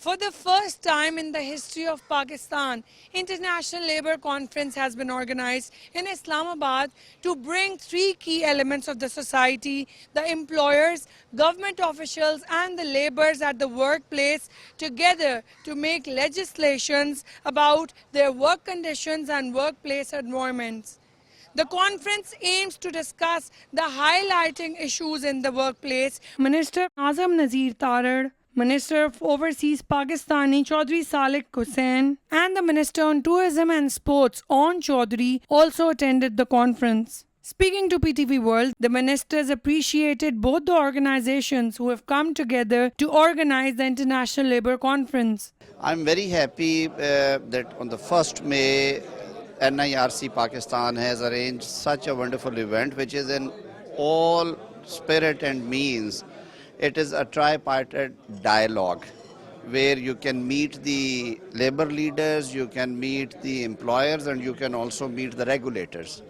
For the first time in the history of Pakistan, International Labour Conference has been organized in Islamabad to bring three key elements of the society, the employers, government officials and the labourers at the workplace together to make legislations about their work conditions and workplace environments. The conference aims to discuss the highlighting issues in the workplace. Minister Azam Nazir Tarar, Minister of Overseas Pakistani Chaudhry Salik Hussain, and the Minister on Tourism and Sports On Chaudhry also attended the conference. Speaking to PTV World, the ministers appreciated both the organizations who have come together to organize the International Labour Conference. I'm very happy that on the 1st May, NIRC Pakistan has arranged such a wonderful event, which is in all spirit and means. It is a tripartite dialogue where you can meet the labor leaders, you can meet the employers, and you can also meet the regulators.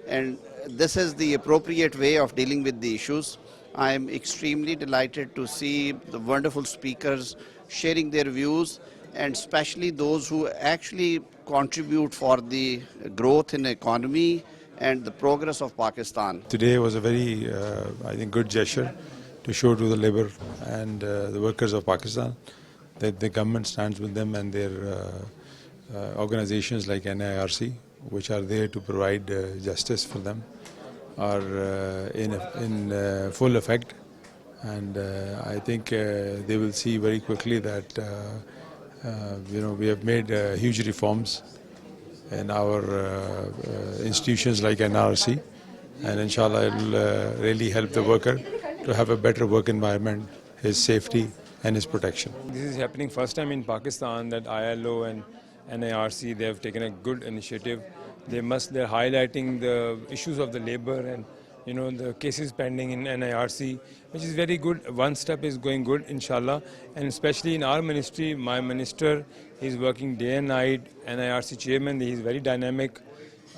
And this is the appropriate way of dealing with the issues. I am extremely delighted to see the wonderful speakers sharing their views, and especially those who actually contribute for the growth in the economy and the progress of Pakistan. Today was a very, I think, good gesture to show to the labor and the workers of Pakistan that the government stands with them, and their organizations like NIRC, which are there to provide justice for them, are in full effect. And I think they will see very quickly that we have made huge reforms in our institutions like NRC, and inshallah it will really help the worker to have a better work environment, his safety and his protection. This is happening first time in Pakistan that ILO and NIRC, they have taken a good initiative. They're highlighting the issues of the labor and the cases pending in NIRC, which is very good. One step is going good, inshallah. And especially in our ministry, my minister is working day and night. NIRC chairman, he is very dynamic.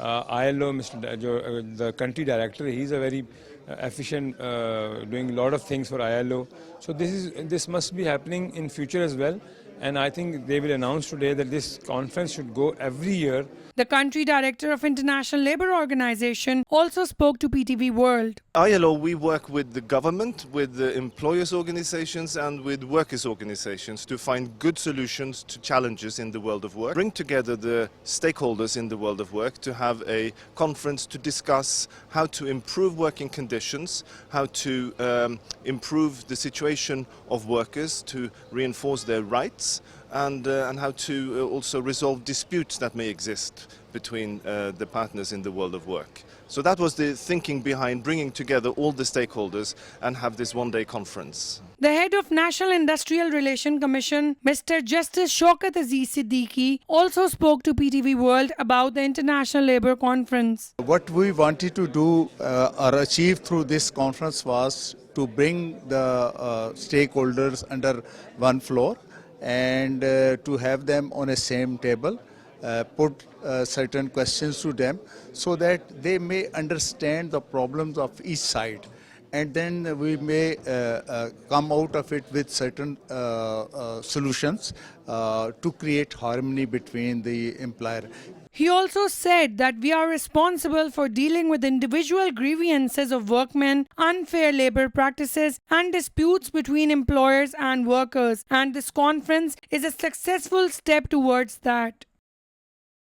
ILO, the country director, he is a very efficient, doing a lot of things for ILO. So this must be happening in future as well. And I think they will announce today that this conference should go every year. The country director of International Labour Organization also spoke to PTV World. ILO, we work with the government, with the employers' organizations and with workers' organizations to find good solutions to challenges in the world of work. Bring together the stakeholders in the world of work to have a conference to discuss how to improve working conditions, how to improve the situation of workers, to reinforce their rights, and how to also resolve disputes that may exist between the partners in the world of work. So that was the thinking behind bringing together all the stakeholders and have this one-day conference. The head of National Industrial Relations Commission, Mr. Justice Shaukat Aziz Siddiqui, also spoke to PTV World about the International Labour Conference. What we wanted to do or achieve through this conference was to bring the stakeholders under one floor and to have them on a same table, put certain questions to them so that they may understand the problems of each side, and then we may come out of it with certain solutions to create harmony between the employer. He also said that we are responsible for dealing with individual grievances of workmen, unfair labour practices and disputes between employers and workers, and this conference is a successful step towards that.